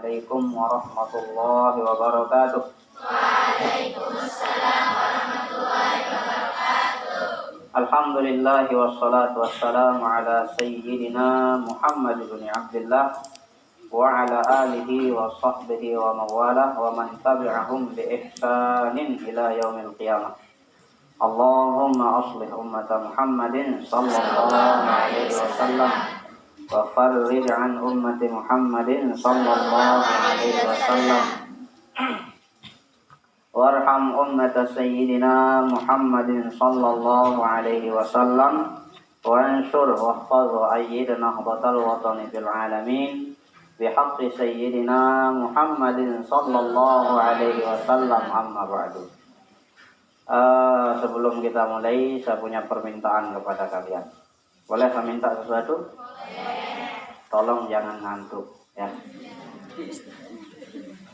Assalamualaikum warahmatullahi wabarakatuh. Waalaikumsalam warahmatullahi wabarakatuh. Alhamdulillahi wassalatu wassalamu ala sayyidina Muhammad ibn Abdullah wa ala alihi wa sahbihi wa mawalah wa man tabi'ahum bi ihsanin ila yaumil qiyamah. Allahumma aslih ummata Muhammadin sallallahu alaihi wasallam wa farrij an ummati Muhammadin sallallahu alaihi wasallam warham ummata sayyidina Muhammadin sallallahu alaihi wasallam wa ansur wa hfaz wa ayyid nahdatal watani fil alamin bihaqqi sayyidina Muhammadin sallallahu alaihi wasallam. Amma ba'du. Sebelum kita mulai, saya punya permintaan kepada kalian. Boleh saya minta sesuatu? Tolong jangan ngantuk ya.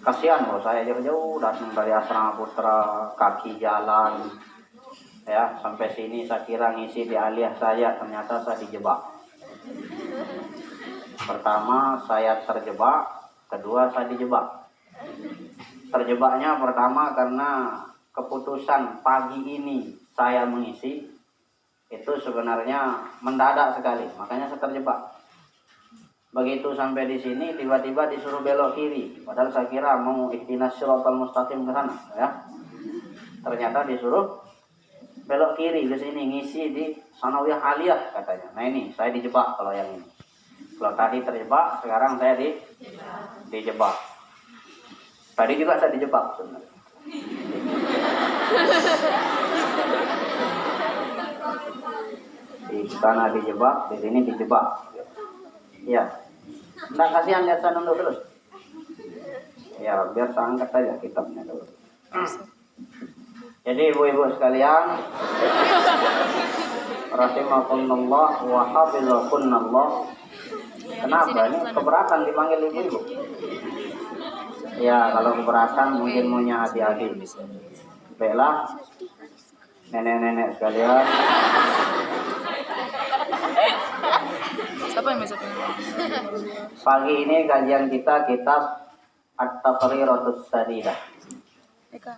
Kasihan loh, saya jauh-jauh datang dari Asrama Putra, kaki jalan ya, sampai sini saya kira ngisi di aliyah saya, ternyata saya dijebak. Pertama saya terjebak, kedua saya dijebak. Terjebaknya pertama karena keputusan pagi ini saya mengisi itu sebenarnya mendadak sekali, makanya saya terjebak. Begitu sampai di sini tiba-tiba disuruh belok kiri, padahal saya kira mau ihdinas siratal mustaqim ke sana ya. Ternyata disuruh belok kiri ke sini, ngisi di Sanawiyah Aliyah katanya. Nah ini saya dijebak kalau yang ini. Kalau tadi terjebak, sekarang saya dijebak. Tadi juga saya dijebak sebenarnya. Di sana dijebak, di sini dijebak. Ya, nggak kasihan lihat saya nunduk terus. Ya, biar saya angkat aja kitabnya dulu. Jadi ibu-ibu sekalian, rahimakumullah wa hafizakumullah. Kenapa ini keberatan dipanggil ibu-ibu? Ya, kalau keberatan mungkin maunya adik-adik. Baiklah, nenek-nenek sekalian. Pagi ini kajian kita kitab At-Taqriratus Sadidah,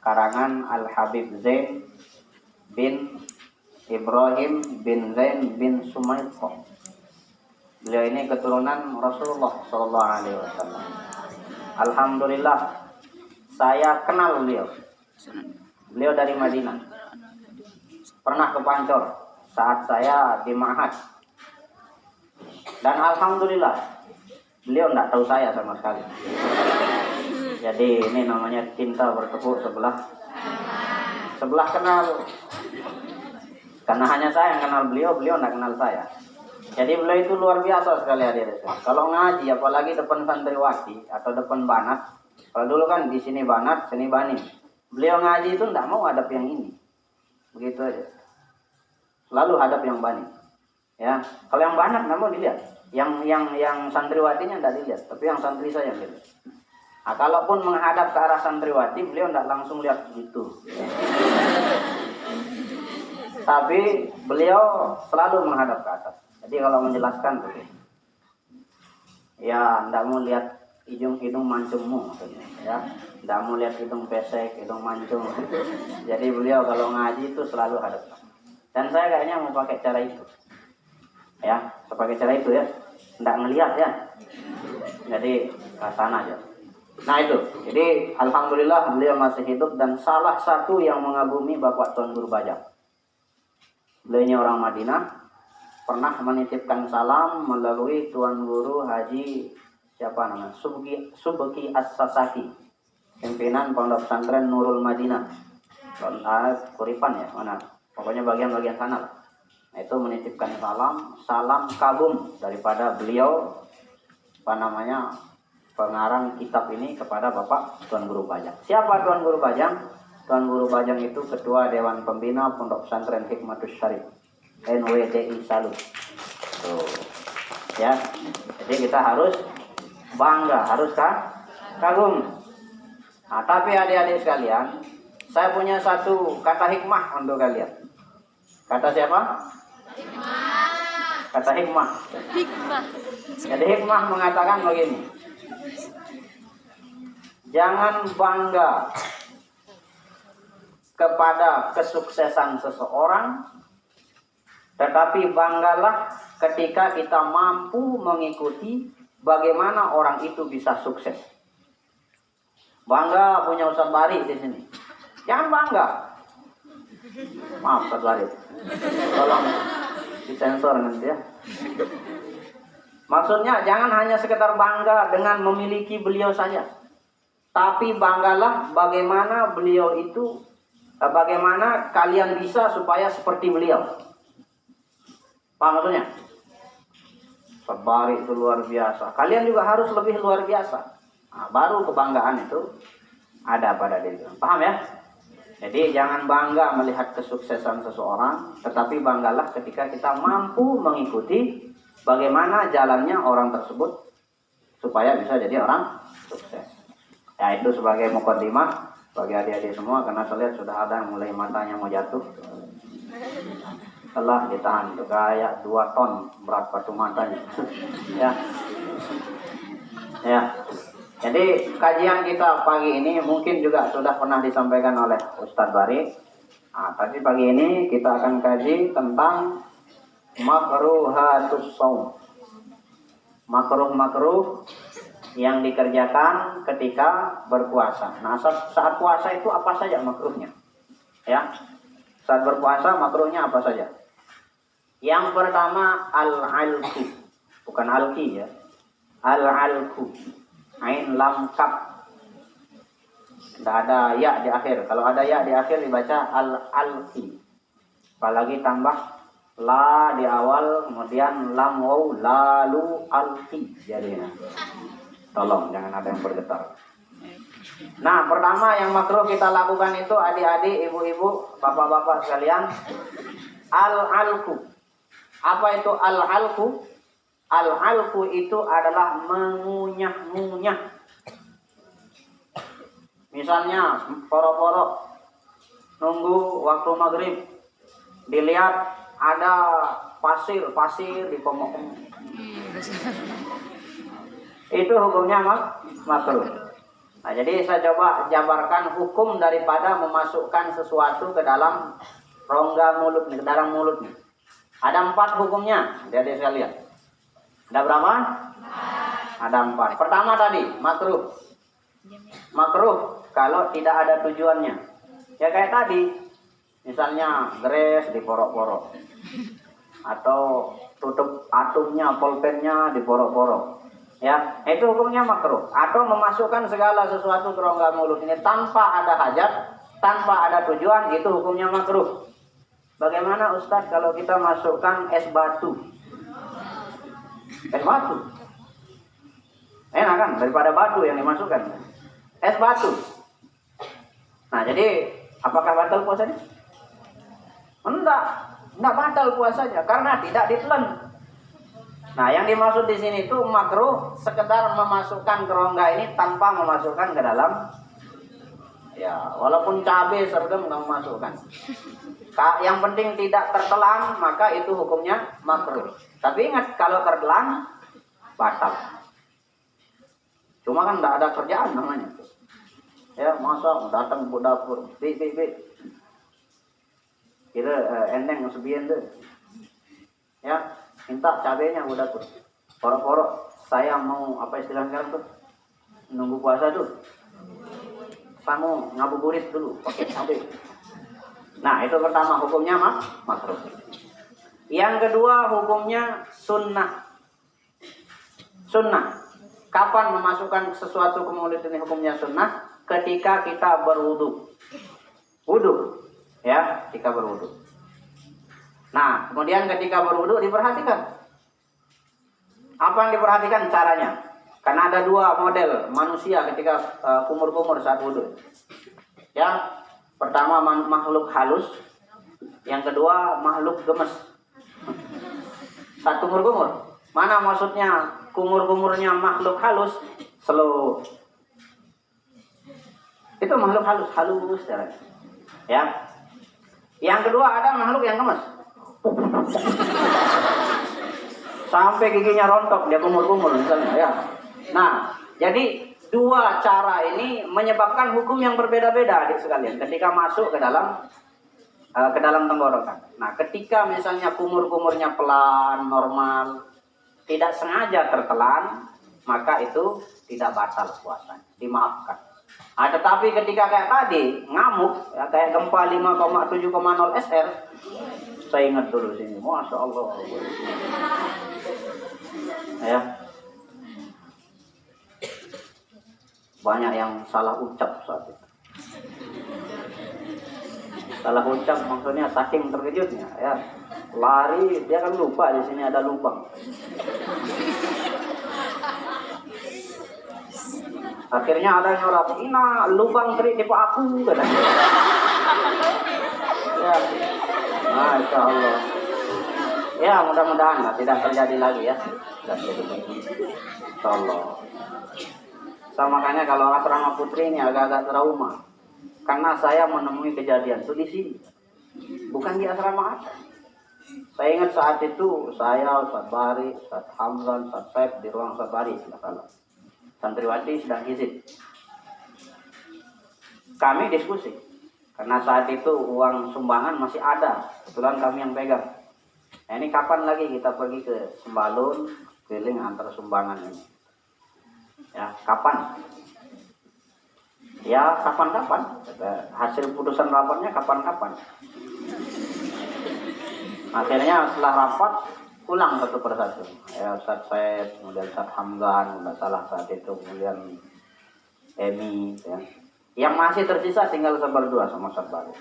karangan Al-Habib Zain bin Ibrahim bin Zain bin Sumayqah. Beliau ini keturunan Rasulullah sallallahu alaihi wasallam. Alhamdulillah saya kenal beliau. Beliau dari Madinah. Pernah ke Pancor saat saya di Ma'had. Dan alhamdulillah beliau tidak tahu saya sama sekali. Jadi ini namanya cinta bertepuk sebelah kenal. Karena hanya saya yang kenal beliau, beliau tidak kenal saya. Jadi beliau itu luar biasa sekali hadirin. Kalau ngaji, apalagi depan santriwati atau depan banat. Kalau dulu kan di sini banat, sini bani. Beliau ngaji itu tidak mau hadap yang ini. Begitu aja. Selalu hadap yang bani. Ya, kalau yang banat tidak mau dilihat. Yang santriwatinya tidak dilihat, tapi yang santri saya yang dilihat. Nah, kalaupun menghadap ke arah santriwati, beliau tidak langsung lihat begitu. Tapi beliau selalu menghadap ke atas. Jadi kalau menjelaskan tuh, ya tidak mau lihat hidung mancungmu maksudnya, ya tidak mau lihat hidung pesek, hidung mancung. Jadi beliau kalau ngaji itu selalu hadap. Dan saya kayaknya mau pakai cara itu, ya, pakai cara itu ya, tidak ngelihat ya. Jadi ke sana aja. Nah itu, jadi alhamdulillah beliau masih hidup dan salah satu yang mengagumi Bapak Tuan Guru Bajang. Beliau orang Madinah. Pernah menitipkan salam melalui Tuan Guru Haji siapa namanya? Subki As-Sasaki, pimpinan Pondok Pesantren Nurul Madinah. Kuripan ya, mana? Pokoknya bagian-bagian sana lah. Nah, itu menitipkan salam kagum daripada beliau pengarang kitab ini kepada Bapak Tuan Guru Bajang. Siapa Tuan Guru Bajang? Tuan Guru Bajang itu Ketua Dewan Pembina Pondok Pesantren Hikmatus Syarif. NWTI Salut. Tuh. Ya. Jadi kita harus bangga, harus kagum. Nah, tapi adik-adik sekalian, saya punya satu kata hikmah untuk kalian. Kata siapa? Hikmah. Kata hikmah. Jadi hikmah mengatakan begini. jangan bangga kepada kesuksesan seseorang, tetapi banggalah ketika kita mampu mengikuti bagaimana orang itu bisa sukses. Bangga punya Ustaz Bari di sini. Jangan bangga. Maaf Ustaz Bari. Tolong disensor nanti ya. Maksudnya jangan hanya sekedar bangga dengan memiliki beliau saja. Tapi banggalah bagaimana beliau itu, bagaimana kalian bisa supaya seperti beliau. Paham maksudnya? Bari itu luar biasa. Kalian juga harus lebih luar biasa. Nah, baru kebanggaan itu ada pada diri. Paham ya? Jadi jangan bangga melihat kesuksesan seseorang, tetapi banggalah ketika kita mampu mengikuti bagaimana jalannya orang tersebut supaya bisa jadi orang sukses. Ya itu sebagai mukadimah bagi adik-adik semua, karena saya lihat sudah ada yang mulai matanya mau jatuh. Telah ditahan itu kayak 2 ton berat batu matanya. Ya. Ya. Jadi kajian kita pagi ini mungkin juga sudah pernah disampaikan oleh Ustadz Bari. Nah, tapi pagi ini kita akan kaji tentang makruhatus shaum. Makruh-makruh yang dikerjakan ketika berpuasa. Nah, saat puasa itu apa saja makruhnya? Ya. Saat berpuasa makruhnya apa saja? Yang pertama al-alku. Bukan alki ya. Al-alku. Ain lam kap. Tidak ada ya di akhir. Kalau ada ya di akhir dibaca al-alki. Apalagi tambah la di awal, kemudian lam waw lalu alki. Jadi tolong jangan ada yang bergetar. Nah, pertama yang makruh kita lakukan itu adik-adik, ibu-ibu, bapak-bapak sekalian, al-alku. Apa itu al-alku? Al-alku itu adalah mengunyah-ngunyah. Misalnya poro-poro nunggu waktu maghrib, dilihat ada pasir di pomok-pomok. Itu hukumnya makruh. Nah, jadi saya coba jabarkan hukum daripada memasukkan sesuatu ke dalam rongga mulut nih, ke dalam mulut nih. Ada 4 hukumnya. Jadi saya lihat. Ada berapa? Ada 4. Pertama tadi makruh. Makruh kalau tidak ada tujuannya. Ya kayak tadi. Misalnya gres di porok-porok. Atau tutup atumnya, pulpennya di porok-porok. Ya, itu hukumnya makruh. Atau memasukkan segala sesuatu ke rongga mulut ini tanpa ada hajat, tanpa ada tujuan, itu hukumnya makruh. Bagaimana Ustadz kalau kita masukkan es batu? Es batu. Enak kan daripada batu yang dimasukkan. Es batu. Nah, jadi apakah batal puasanya? Enggak batal puasanya karena tidak ditelan. Nah, yang dimaksud di sini itu makruh sekedar memasukkan ke rongga ini tanpa memasukkan ke dalam. Ya, walaupun cabai sergam nggak memasukkan. Yang penting tidak tertelan, maka itu hukumnya makruh. Tapi ingat, kalau tertelan batal. Cuma kan tidak ada kerjaan namanya. Ya, masa datang ke dapur, bi. Kira endeng sebian deh. Ya, minta cabenya ke dapur. Porok-porok, saya mau apa istilahnya sekarang tuh? Nunggu puasa tuh. Kamu ngabuburit dulu pakai cabai. Nah, itu pertama hukumnya makruh. Yang kedua hukumnya sunnah. Sunnah. Kapan memasukkan sesuatu ke mulut ini hukumnya sunnah? Ketika kita berwudu. Wudu. Ya, ketika berwudu. Nah, kemudian ketika berwudu diperhatikan. Apa yang diperhatikan? Caranya. Karena ada 2 model manusia ketika kumur-kumur saat wudu. Ya, pertama makhluk halus, yang kedua makhluk gemes. Saat kumur-kumur. Mana maksudnya kumur-kumurnya makhluk halus? Slow. Itu makhluk halus caranya. Ya. Yang kedua ada makhluk yang gemes. Sampai giginya rontok dia kumur-kumur misalnya ya. Nah, jadi 2 dua cara ini menyebabkan hukum yang berbeda-beda, adik sekalian, ketika masuk ke dalam tenggorokan. Nah, ketika misalnya kumur-kumurnya pelan, normal, tidak sengaja tertelan, maka itu tidak batal puasa, dimaafkan. Tetapi ketika kayak tadi ngamuk, ya, kayak gempa 5,7,0 SR, saya ingat dulu sini, masya Allah, ya, banyak yang salah ucap saat itu. Salah ucap maksudnya saking terkejutnya, ya, lari, dia kan lupa di sini ada lubang. Akhirnya ada yang nyolot, "Ina lubang teri di pak aku," katanya. Ya, masya Allah. Ya, mudah-mudahan tidak terjadi lagi ya. Tidak terjadi lagi. Insya Allah. Makanya kalau asrama putri ini agak-agak trauma, karena saya menemui kejadian itu di sini, bukan di asrama aja. Saya ingat saat itu saya, Ustaz Bari, Ustaz Hamzan, Ustaz Saib di ruang Ustaz Bari, tidak salah. Santriwati sedang hizib. Kami diskusi, karena saat itu uang sumbangan masih ada, kebetulan kami yang pegang. Nah, ini kapan lagi kita pergi ke Sembalun, keliling antar sumbangan ini? Ya, kapan? Ya, kapan-kapan. Hasil putusan rapatnya kapan-kapan. Akhirnya setelah rapat, pulang satu persatu. Ya, Ustaz Said, kemudian Ustaz Hamzan, nggak salah saat itu, kemudian Emi, ya. Yang masih tersisa tinggal Ustaz berdua sama Ustaz Bari.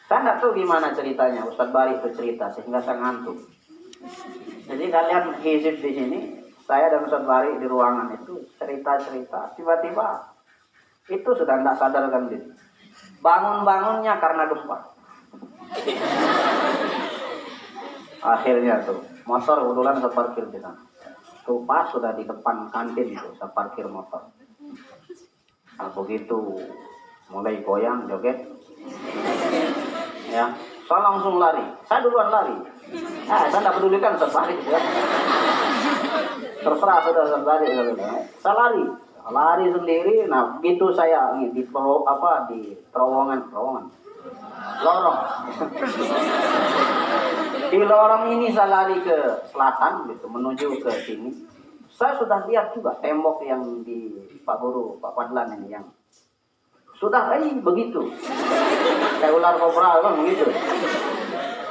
Saya nggak tahu gimana ceritanya Ustaz Bari itu cerita sehingga saya ngantuk. Jadi kalian hizib di sini, saya dan Ustaz Bari di ruangan itu cerita-cerita, tiba-tiba itu sudah tidak sadarkan diri. Bangun-bangunnya karena gempa. Akhirnya tuh motor kebetulan saya parkir di sana. Tuh pas sudah di depan kantin tuh saya parkir motor. Nah, begitu mulai goyang joget, ya, saya langsung lari. Saya duluan lari. Saya tidak pedulikan Ustaz Bari, ya. Terserah sudah Ustaz Bari, saya lari sendiri. Nah, begitu saya di terowongan lorong. Di lorong ini saya lari ke selatan gitu, menuju ke sini. Saya sudah lihat juga tembok yang di Pak Guru, Pak Padlan ini yang sudah begitu. Kayak ular kobra kan begitu.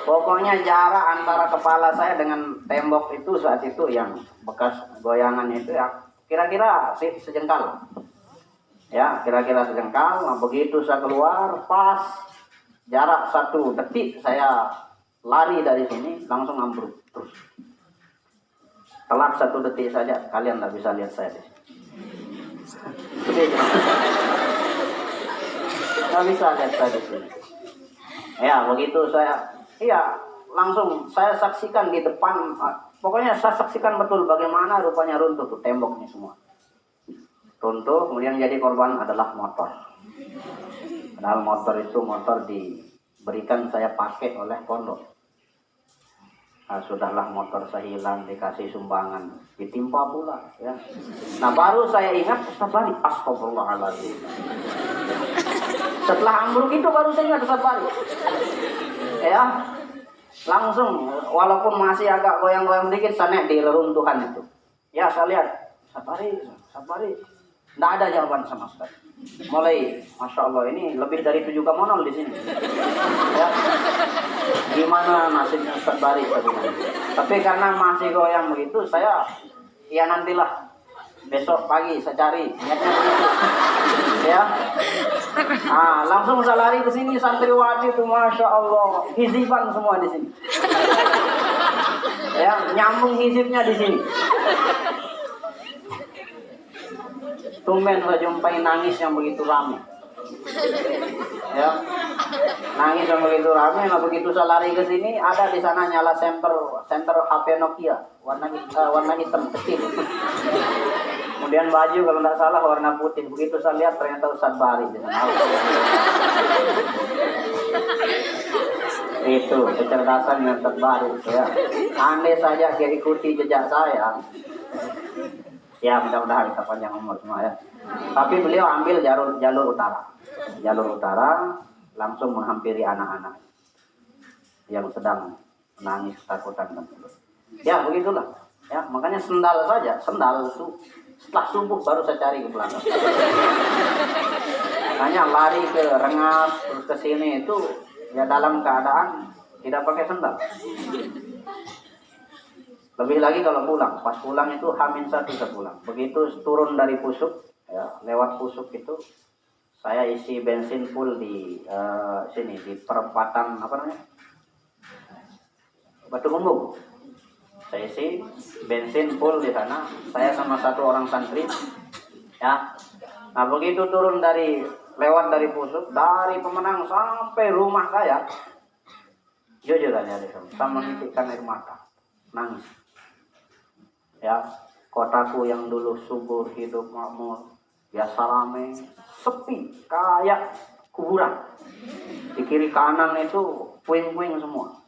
Pokoknya jarak antara kepala saya dengan tembok itu saat itu yang bekas goyangan itu ya kira-kira sejengkal. Ya, kira-kira sejengkal. Nah, begitu saya keluar, pas jarak 1 detik saya lari dari sini, langsung ambruk terus. Telat 1 detik saja, kalian tidak bisa lihat saya di sini. Nggak bisa lihat saya di sini. Ya, begitu saya, langsung saya saksikan di depan. Pokoknya saya saksikan betul bagaimana rupanya runtuh tuh temboknya semua. Runtuh, kemudian jadi korban adalah motor. Padahal motor itu diberikan saya pakai oleh pondok. Nah, sudahlah motor saya hilang, dikasih sumbangan, ditimpa pula, ya. Nah, baru saya ingat Ustaz Bari, astagfirullahaladzim. Setelah ambruk itu baru saya ingat Ustaz Bari. Ya, langsung walaupun masih agak goyang-goyang dikit, saya naik di reruntuhan itu. Ya, saya lihat Ustaz Bari. Tidak ada jawaban sama sekali. Mulai, masya Allah, ini lebih dari 7,0 di sini. Ya. Gimana nasibnya Ustaz Bari? Tapi karena masih goyang begitu, saya, ya nantilah. Besok pagi saya cari, niatnya begitu. Ya. Nah, langsung saya lari ke sini, santriwati itu, masya Allah, hiziban semua di sini. Ya, nyambung hizibnya di sini. Tumben saya jumpai nangis yang begitu ramai. Ya, nangis yang begitu ramai. Nah, begitu saya lari ke sini, ada di sana nyala senter HP Nokia warna hitam kecil. Kemudian baju kalau tidak salah warna putih. Begitu saya lihat ternyata Ustaz Bari di sana. Itu kecerdasan Ustaz Bari. Ya. Andai saja dia ikuti jejak saya, Ya mudah-mudahan kita panjang umur semua ya. Tapi beliau ambil jalur utara, langsung menghampiri anak-anak yang sedang menangis ketakutan. Ya begitulah. Ya makanya sendal itu setelah subuh baru saya cari ke belakang. Makanya lari ke Rengas terus ke sini itu ya dalam keadaan tidak pakai sendal. Lebih lagi kalau pulang, pas pulang itu H-1 saya pulang. Begitu turun dari Pusuk, ya, lewat Pusuk itu, saya isi bensin full di sini di perempatan apa namanya, Batu Gumbung. Saya isi bensin full di sana. Saya sama satu orang santri, ya. Nah begitu turun lewat dari Pusuk, dari Pemenang sampai rumah saya, jujur aja saya menitikkan air mata, nangis. Ya, kotaku yang dulu subur, hidup makmur, biasa rame, sepi, kayak kuburan. Di kiri kanan itu puing-puing semua.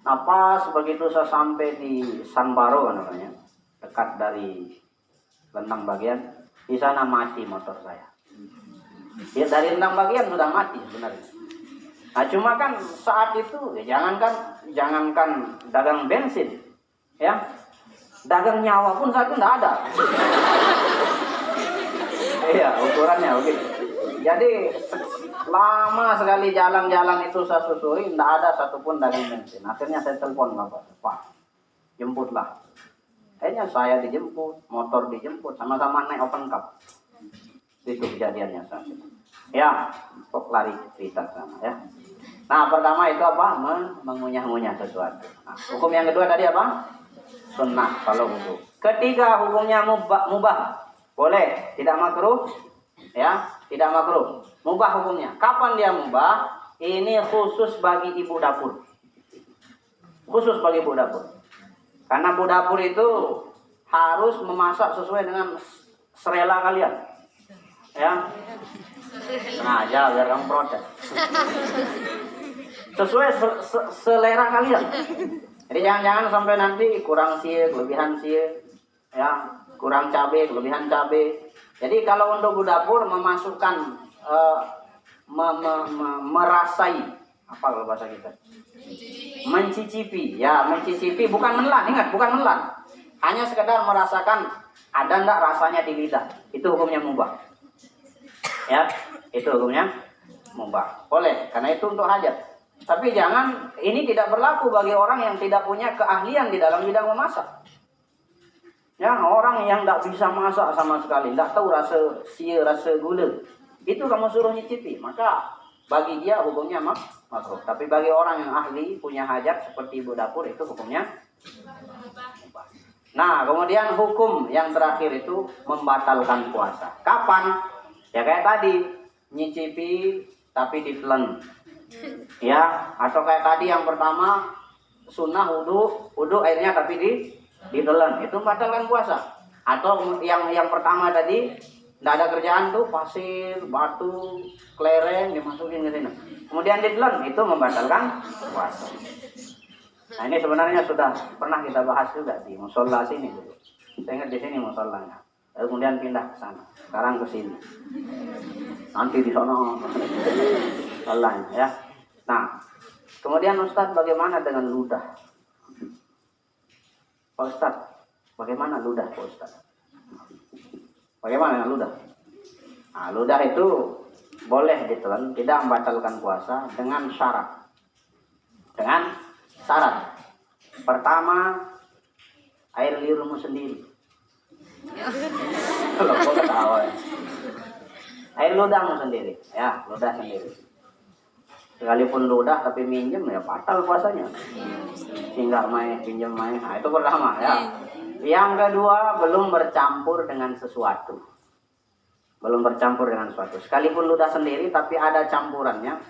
Nah pas begitu saya sampai di Sanbaro namanya, dekat dari Lentang Bagian, di sana mati motor saya. Ya dari Lentang Bagian sudah mati sebenarnya. Nah cuma kan saat itu ya jangankan dagang bensin, ya. Dagang nyawa pun saat itu tidak ada. Iya, ukurannya begitu. Jadi lama sekali jalan-jalan itu saya susuri, tidak ada satupun dagang bensin. Akhirnya saya telepon bapak, Pak, jemputlah. Akhirnya saya dijemput, motor dijemput, sama-sama naik open cup. Itu kejadiannya saat itu. Ya, kok lari cerita sama ya. Nah, pertama itu apa? Mengunyah-ngunyah sesuatu. Nah, hukum yang kedua tadi apa? Sunnah kalau wudu. Ketiga hukumnya mubah. Boleh, tidak makruh. Ya, tidak makruh. Mubah hukumnya. Kapan dia mubah? Ini khusus bagi ibu dapur. Khusus bagi ibu dapur. Karena ibu dapur itu harus memasak sesuai dengan selera kalian. Ya. Sengaja biar kamu protes. Sesuai selera kalian. Jadi jangan-jangan sampai nanti kurang sih, kelebihan sih, ya kurang cabai, kelebihan cabai. Jadi kalau untuk ibu dapur memasukkan, merasai, apa kalau bahasa kita? Mencicipi, ya mencicipi, bukan menelan, ingat bukan menelan. Hanya sekedar merasakan ada enggak rasanya di lidah. Itu hukumnya mubah. Ya, itu hukumnya mubah. Boleh, karena itu untuk hajat. Tapi jangan, ini tidak berlaku bagi orang yang tidak punya keahlian di dalam bidang memasak. Ya, orang yang tidak bisa masak sama sekali, tidak tahu rasa sia, rasa gula, itu kamu suruh nyicipi, maka bagi dia hukumnya makruh. Tapi bagi orang yang ahli, punya hajat seperti ibu dapur, itu hukumnya mubah. Nah, kemudian hukum yang terakhir itu membatalkan puasa. Kapan? Ya kayak tadi, nyicipi tapi ditelan. Ya, atau kayak tadi yang pertama sunnah wudu airnya tapi ditelan, itu membatalkan puasa. Atau yang pertama tadi tidak ada kerjaan tuh, pasir, batu, kelereng dimasukin ke sini, kemudian ditelan, itu membatalkan puasa. Nah ini sebenarnya sudah pernah kita bahas juga di musola sini dulu. Saya ingat di sini musolanya. Lalu kemudian pindah ke sana. Sekarang ke sini. Nanti di sana. Salahnya ya. Nah, kemudian Ustaz bagaimana dengan ludah? Pak Ustaz, bagaimana ludah Pak Ustaz? Bagaimana dengan ludah? Nah, ludah itu boleh ditelan, tidak membatalkan puasa dengan syarat. Dengan syarat. Pertama, air liurmu sendiri. Kalau kau ketawa ya. Air ludahmu sendiri, ya ludah sendiri. Sekalipun ludah tapi minjem ya batal puasanya. Tinggal main, pinjam main. Nah itu pertama ya. Yang kedua, belum bercampur dengan sesuatu. Belum bercampur dengan sesuatu. Sekalipun ludah sendiri tapi ada campurannya.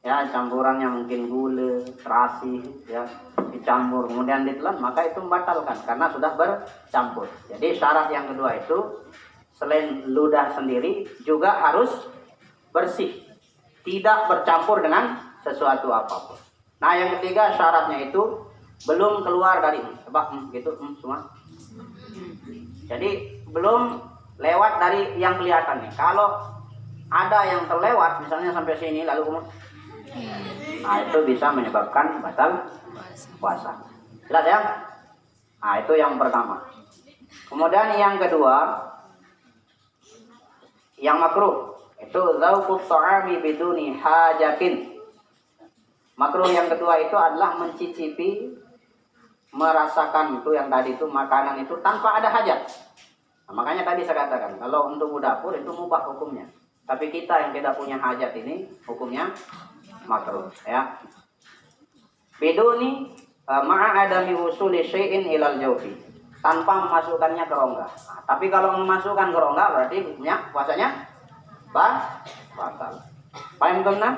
Ya campurannya mungkin gula, terasi, ya dicampur kemudian ditelan, maka itu membatalkan karena sudah bercampur. Jadi syarat yang kedua itu selain ludah sendiri juga harus bersih, tidak bercampur dengan sesuatu apapun. Nah yang ketiga syaratnya itu belum keluar dari gitu semua. Jadi belum lewat dari yang kelihatan nih. Kalau ada yang terlewat, misalnya sampai sini lalu kemudian, nah itu bisa menyebabkan batal puasa. Jelas ya? Nah itu yang pertama. Kemudian yang kedua, yang makruh itu dzauqut ta'ami biduni hajatin. Makruh yang kedua itu adalah mencicipi, merasakan itu yang tadi itu makanan itu tanpa ada hajat. Nah, makanya tadi saya katakan kalau untuk dapur itu mubah hukumnya. Tapi kita yang tidak punya hajat ini hukumnya makruh ya. Biduni ma'a adami wusuli syai'in ilal jawfi, tanpa memasukkannya ke rongga. Nah, tapi kalau memasukkan ke rongga berarti hukumnya puasanya batal. Paham teman?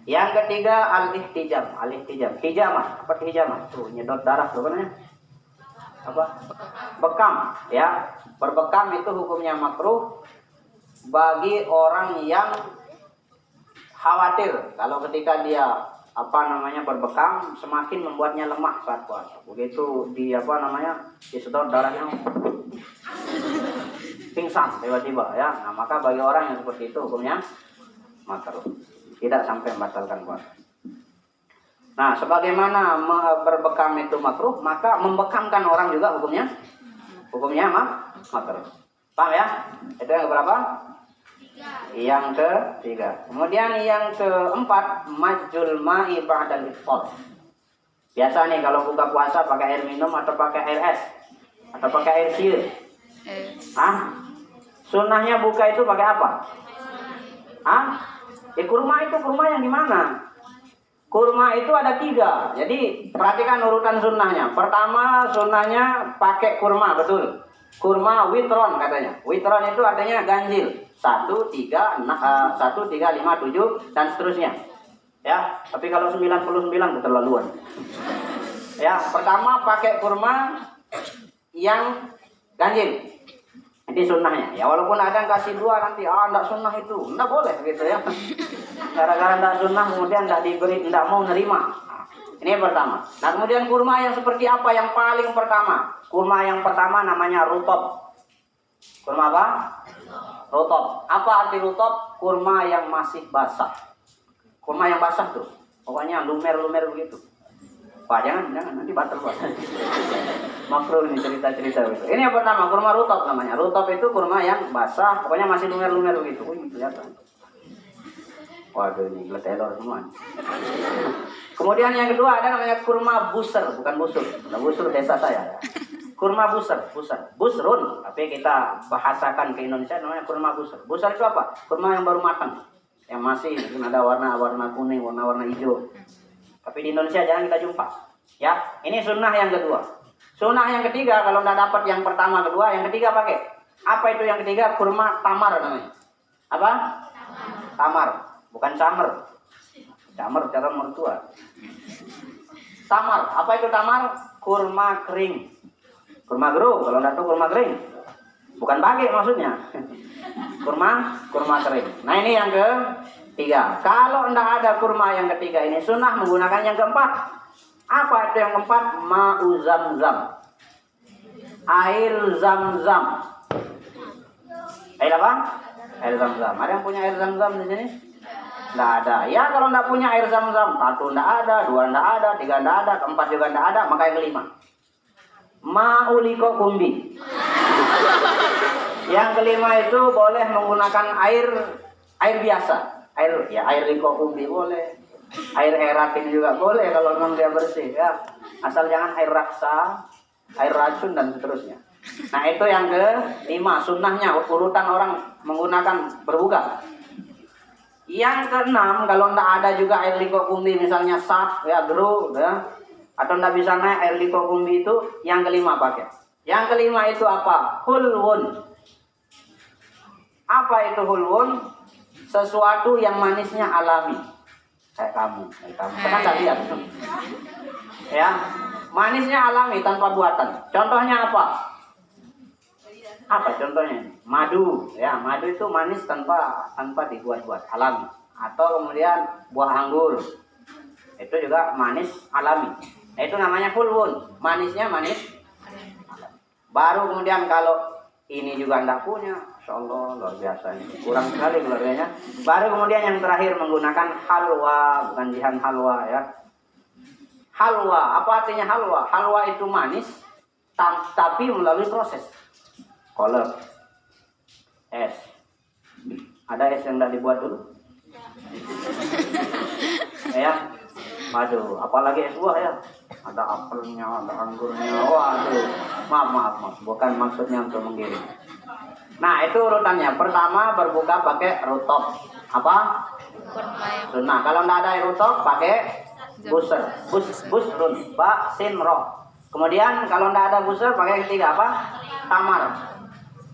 Yang ketiga al-ihtijam. Al-ihtijam. Hijamah. Apa hijamah? Tuh nyedot darah tuh namanya. Apa? Bekam, ya. Berbekam itu hukumnya makruh bagi orang yang khawatir kalau ketika dia berbekam semakin membuatnya lemah saat puasa. Begitu disedot darahnya pingsan tiba-tiba ya. Nah, maka bagi orang yang seperti itu hukumnya makruh. Tidak sampai membatalkan puasa. Nah, sebagaimana berbekam itu makruh, maka membekamkan orang juga hukumnya makruh. Paham ya? Itu yang berapa? Yang ketiga. Kemudian yang keempat, majul ma'i ba'dal iftar. Biasa nih kalau buka puasa pakai air minum atau pakai air es atau pakai air siur. Sunnahnya buka itu pakai apa? Kurma itu kurma yang di mana? Kurma itu ada 3. Jadi perhatikan urutan sunnahnya. Pertama sunnahnya pakai kurma, betul. Kurma witron katanya. Witron itu artinya ganjil. 1, 3, 5, 7 dan seterusnya. Ya, tapi kalau 99 keterlaluan. Ya, pertama pakai kurma yang ganjil. Ini sunnahnya. Ya walaupun ada yang kasih 2 nanti, enggak sunnah itu. Enggak boleh gitu ya. Gara-gara enggak sunnah kemudian enggak diberi, enggak mau nerima. Nah, ini yang pertama. Nah, kemudian kurma yang seperti apa yang paling pertama? Kurma yang pertama namanya rutob. Kurma apa? Rutob. Apa arti rutob? Kurma yang masih basah. Kurma yang basah tuh. Pokoknya lumer-lumer begitu. Pak, jangan nanti batal puasa. Makruh ini cerita-cerita gitu. Ini yang pertama, kurma rutob namanya. Rutob itu kurma yang basah, pokoknya masih lumer-lumer begitu. Kelihatan. Waduh, ini telur semua. Kemudian yang kedua ada namanya kurma buser, bukan busur. Nah, busur desa saya. Kurma buser. Busrun, tapi kita bahasakan ke Indonesia namanya kurma buser. Buser itu apa? Kurma yang baru matang. Yang masih mungkin ada warna kuning, warna hijau. Tapi di Indonesia jarang kita jumpa. Ya, ini sunnah yang kedua. Sunnah yang ketiga, kalau tidak dapat yang pertama, kedua, yang ketiga pakai. Apa itu yang ketiga? Kurma tamar namanya. Apa? Tamar. Bukan camer. Camer cara mertua. Tamar. Apa itu tamar? Kurma kering. Kurma gerung. Kalau tidak tahu kurma kering. Bukan bage maksudnya. Kurma kering. Nah, ini yang ketiga. Kalau tidak ada kurma yang ketiga ini sunnah menggunakan yang keempat. Apa itu yang keempat? Ma'u zamzam. Air zam-zam. Air apa? Air zam-zam. Ada yang punya air zam-zam di sini? Tidak ada. Ya kalau tidak punya air zam-zam, 1 tidak ada, 2 tidak ada, 3 tidak ada, 4 juga tidak ada, maka yang kelima. Ma'uliko kumbi. Yang kelima itu boleh menggunakan air biasa. Air liko kumbi boleh. Air eratin juga boleh kalau memang dia bersih ya. Asal jangan air raksa, air racun dan seterusnya. Nah, itu yang kelima sunnahnya, urutan orang menggunakan berbuka. Yang keenam, kalau tidak ada juga air liko kumbi misalnya sap ya geru ya, atau tidak bisa naik air liko kumbi itu, yang kelima pakai. Yang kelima itu apa? Hulwun. Apa itu hulwun? Sesuatu yang manisnya alami. Kayak kamu. Pernah nggak lihat? Ya, manisnya alami tanpa buatan. Contohnya apa? Apa contohnya? Madu. Ya, madu itu manis tanpa dibuat-buat, alami. Atau kemudian buah anggur. Itu juga manis alami. Nah, itu namanya hulwun. Manisnya manis. Baru kemudian kalau ini juga Anda punya, Insya Allah luar biasa ini. Kurang sekali keluarganya. Baru kemudian yang terakhir menggunakan halwa, bukan jihan halwa ya. Halwa, apa artinya halwa? Halwa itu manis, tapi melalui proses. Kolak, es. Ada es yang tidak dibuat dulu? Ya, aduh, apalagi es buah ya. Ada apelnya, ada anggurnya. Waduh, maaf, bukan maksudnya untuk menggiring. Nah, itu urutannya. Pertama berbuka pakai rutop. Apa? Nah, kalau tidak ada rutop pakai buser. Busrun, ba sin ro. Kemudian kalau tidak ada buser pakai yang ketiga apa? Tamar.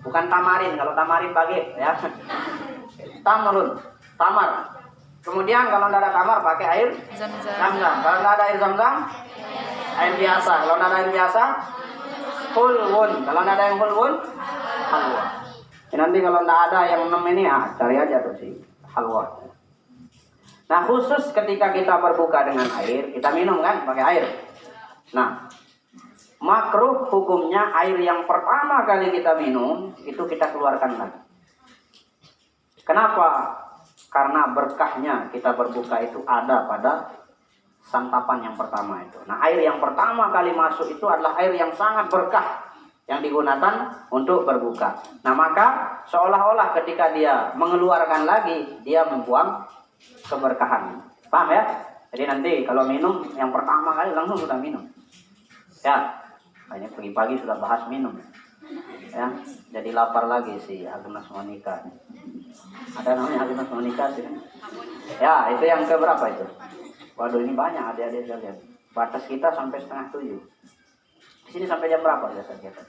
Bukan tamarin. Kalau tamarin pakai ya. Tamrun, tamar. Kemudian kalau tidak ada tamar pakai air zam-zam. Kalau tidak ada air zam-zam, air biasa. Kalau tidak ada air biasa, hulwun. Kalau tidak ada yang hulwun, halwa. Nanti kalau tidak ada yang 6 ini, cari aja tuh sih halwa. Nah, khusus ketika kita berbuka dengan air, kita minum kan pakai air. Nah, makruh hukumnya air yang pertama kali kita minum itu kita keluarkan lagi. Kenapa? Karena berkahnya kita berbuka itu ada pada santapan yang pertama itu. Nah, air yang pertama kali masuk itu adalah air yang sangat berkah yang digunakan untuk berbuka. Nah, maka seolah-olah ketika dia mengeluarkan lagi, dia membuang keberkahan. Paham ya? Jadi nanti kalau minum yang pertama kali langsung sudah minum. Ya, banyak pagi-pagi sudah bahas minum. Ya, jadi lapar lagi si Agnes Monica. Ada namanya Agnes Monica sih kan? Ya, itu yang keberapa itu? Waduh, ini banyak adik-adik sekalian. Batas kita sampai 6:30. Di sini sampai jam berapa biasa kita?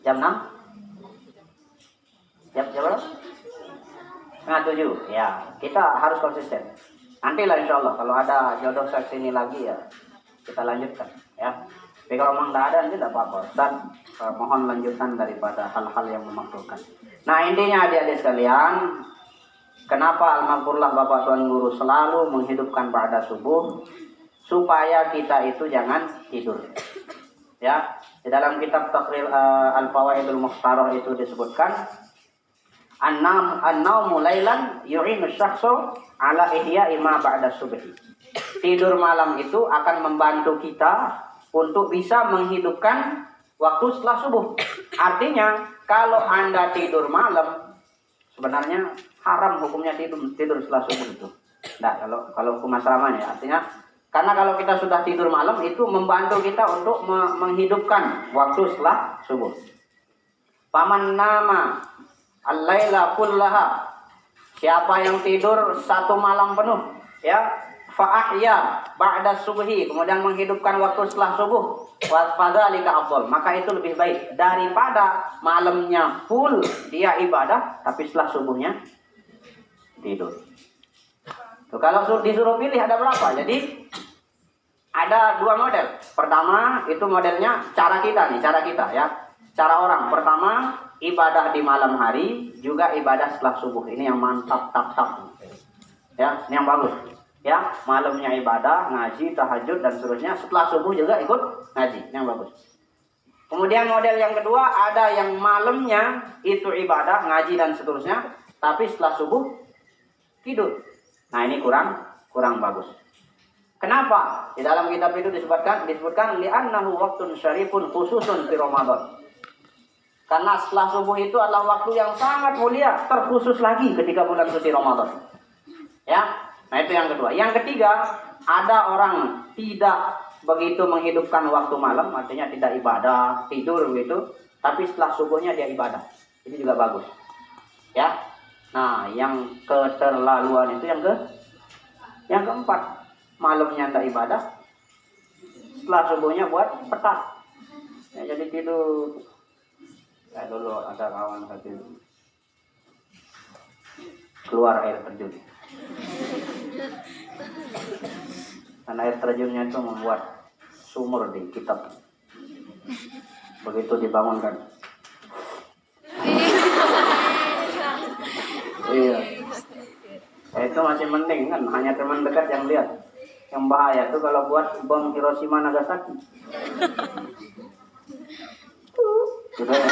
Jam 6? Jam berapa? 6:30. Ya, kita harus konsisten. Nantilah insya Allah kalau ada jodoh seksi ini lagi ya kita lanjutkan ya. Tapi kalau memang tidak ada nanti tidak apa-apa. Dan mohon lanjutan daripada hal-hal yang memakruhkan. Nah, intinya adik-adik sekalian, kenapa Al-Maghfurlah Bapak Tuan Guru selalu menghidupkan ba'da subuh supaya kita itu jangan tidur. Ya, di dalam kitab Taqrir Al-Fawaidul Mukhtarah itu disebutkan an-naumu lailan yu'inu syakhsu ala ihya'i ma ba'da subhi. Tidur malam itu akan membantu kita untuk bisa menghidupkan waktu setelah subuh. Artinya, kalau Anda tidur malam, sebenarnya haram hukumnya tidur setelah subuh itu. Nah, kalau hukum asramanya ya. Artinya, karena kalau kita sudah tidur malam, itu membantu kita untuk menghidupkan waktu setelah subuh. Paman nama al-laila kullaha. Siapa yang tidur satu malam penuh, ya, fa'ahya ba'da subhi, kemudian menghidupkan waktu setelah subuh, wa fadzalika afdal, maka itu lebih baik daripada malamnya full dia ibadah tapi setelah subuhnya tidur. Tuh, kalau disuruh pilih ada berapa? Jadi ada dua model. Pertama itu modelnya cara kita ya. Cara orang pertama ibadah di malam hari juga ibadah setelah subuh. Ini yang mantap tap. Ya, ini yang bagus. Ya, malamnya ibadah, ngaji, tahajud dan seterusnya. Setelah subuh juga ikut ngaji, yang bagus. Kemudian model yang kedua ada yang malamnya itu ibadah, ngaji dan seterusnya, tapi setelah subuh tidur. Nah, ini kurang bagus. Kenapa? Di dalam kitab itu disebutkan li'annahu waqtun syarifun khususun fi Ramadan. Karena setelah subuh itu adalah waktu yang sangat mulia, terkhusus lagi ketika bulan suci Ramadan. Ya. Nah, itu yang kedua. Yang ketiga, ada orang tidak begitu menghidupkan waktu malam, artinya tidak ibadah, tidur begitu, tapi setelah subuhnya dia ibadah. Ini juga bagus. Ya. Nah, yang keterlaluan itu yang keempat, malamnya tidak ibadah, setelah subuhnya buat petak. Ya, jadi tidur. Saya dulu ada kawan satu keluar air terjun. Dan air terjunnya itu membuat sumur di kitab. Begitu dibangunkan. Iya. Itu masih mending kan, hanya teman dekat yang lihat. Yang bahaya tuh kalau buat bom Hiroshima Nagasaki. Gitu ya.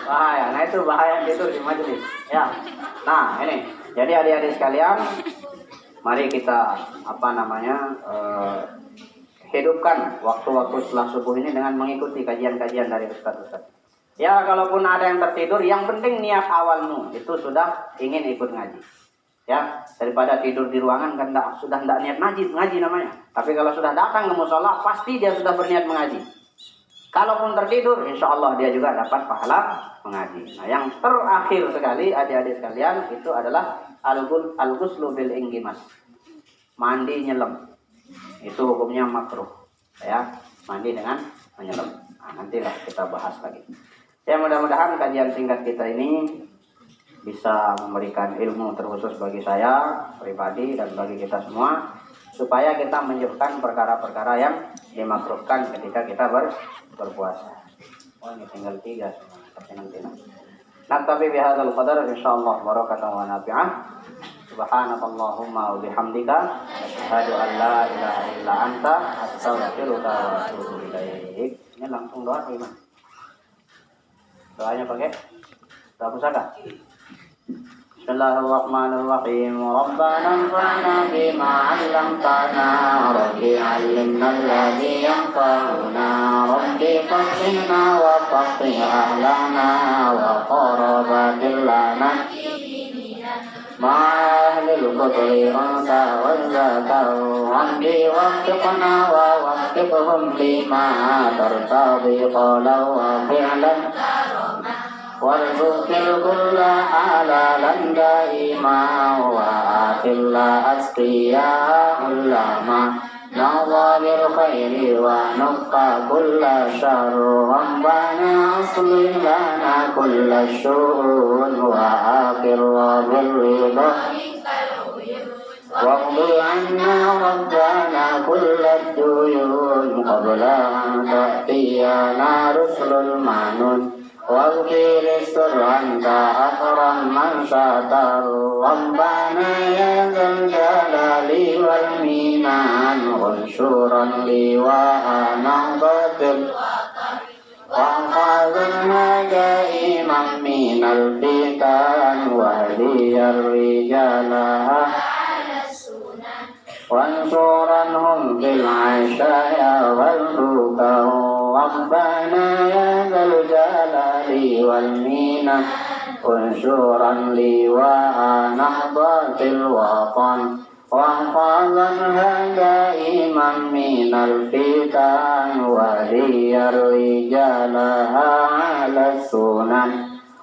Bahaya. Nah itu bahaya tidur di majelis. Ya. Nah ini. Jadi adik-adik sekalian, mari kita hidupkan waktu-waktu setelah subuh ini dengan mengikuti kajian-kajian dari ustaz-ustaz. Ya kalaupun ada yang tertidur, yang penting niat awalmu itu sudah ingin ikut ngaji. Ya, daripada tidur di ruangan kan sudah tidak niat ngaji namanya. Tapi kalau sudah datang ke musola, pasti dia sudah berniat mengaji. Kalaupun tertidur, insya Allah dia juga dapat pahala mengaji. Nah, yang terakhir sekali adik-adik sekalian itu adalah al-ghuslu bil inggimas. Mandi nyelam. Itu hukumnya makruh. Ya, mandi dengan menyelam. Nah, nantilah kita bahas lagi. Ya, mudah-mudahan kajian singkat kita ini bisa memberikan ilmu terkhusus bagi saya pribadi dan bagi kita semua, supaya kita menjauhkan perkara-perkara yang dimakruhkan ketika kita berpuasa. Oh, ini tinggal 3 tapi nanti. Naktabi bihadzal qadar insyaallah barakatan wa nafi'ah. Subhanakallahumma wa bihamdika asyhadu an la ilaha illa anta astaghfiruka wa atubu ilaik. Ini langsung doa gimana? Doanya pakai doa pusaka. Bismillahirrahmanirrahim. Rabbana anfa'na bima 'allamtana, rabbi 'allimna alladhi yanfa'una, rabbi faqihna wa faqih ahlana wa qarabatil lana ma'ahlil qudri unsa wa zakar, rabbi waffiqna wa waffiqhum lima tartadi qawlan wa fi'lan warzuq kulla halalan daima wa akhilla asqiya ulama nawadir khairi wa nufqa kulla syarr rabbana aslih lana kulla syu'un wa akhir bil ridha waqdi anna rabbana kulla duyun qabla an ta'tiyana rusulul manun واغفر استر أنت أكرم من ستر ربنا يا ذا الجلال والمنان انشرا لواء نهضة وانقذنا دائما من الفتن واهدي الرجال وانصرنهم في العشايا والبكاء ربنا يا ذا الجلال والمنن انشرا لواء نهضة الوطن واحفظنها دائما من الفتن وهي رجالها على السنن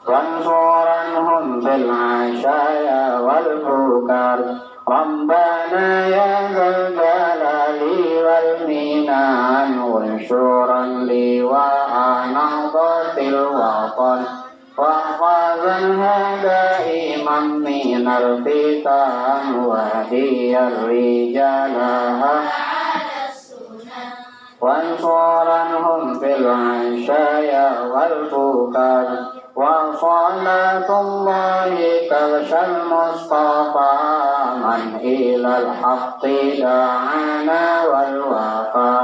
وانصرنهم في العشايا والبكار ربنا يا ذا الجلال والمنان وانشرا لواء نهضة الوطن واحفظنها دائما من الفتن وهدي الرجالها وانصرنهم في العشايا والبكار وصلاة الله تغشى المصطفى من إلى الحق دعانا والوفا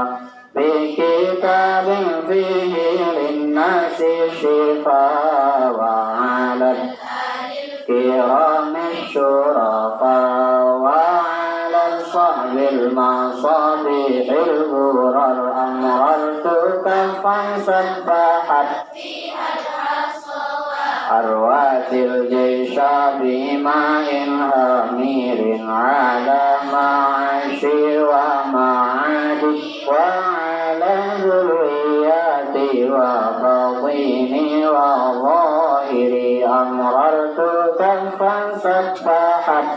بكتاب فيه للناس شفاء وعلى الكرام الشرفاء وعلى الصحب المصابيح الغرر أمررتك فانسبحت أروات الجيش بماء هامير على معاشي ومعادي وعلى ذرياتي وبطيني وظاهري أمررتك فانسبحت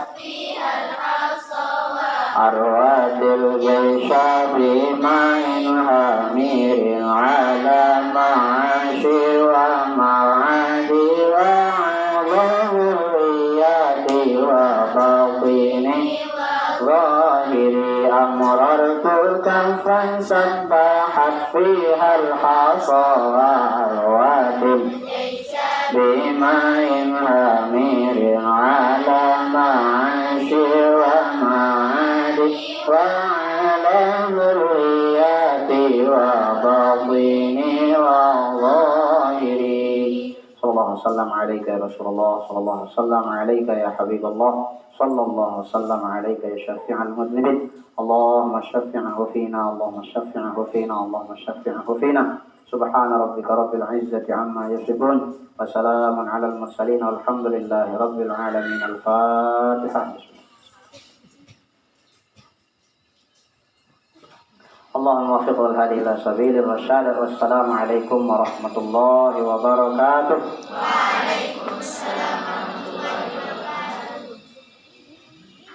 أروات الجيش بماء هامير على معاشي ومعادي وعلى ذرياتي وبطيني ظاهري أمررتك فانسبحت فيها الحصى أروات بماء هامير على معاشي ومعادي Sallallahu wasallam alaika ya Rasulullah, sallallahu wasallam alaika ya Habibullah, sallallahu wasallam alaika ya syafi'al mudnibin. Allahumma syafi'ahu fina, Allahumma syafi'ahu fina, Allahumma syafi'ahu fina. Subhana rabbika rabbil izzati amma yasifun, wa salamun alal mursalin, walhamdulillahi rabbil alamin. Al-Fatihah. Allahumma waffiq wal hadi ila sabilir rasyad. Wassalamu alaikum warahmatullahi wabarakatuh. Waalaikumsalam.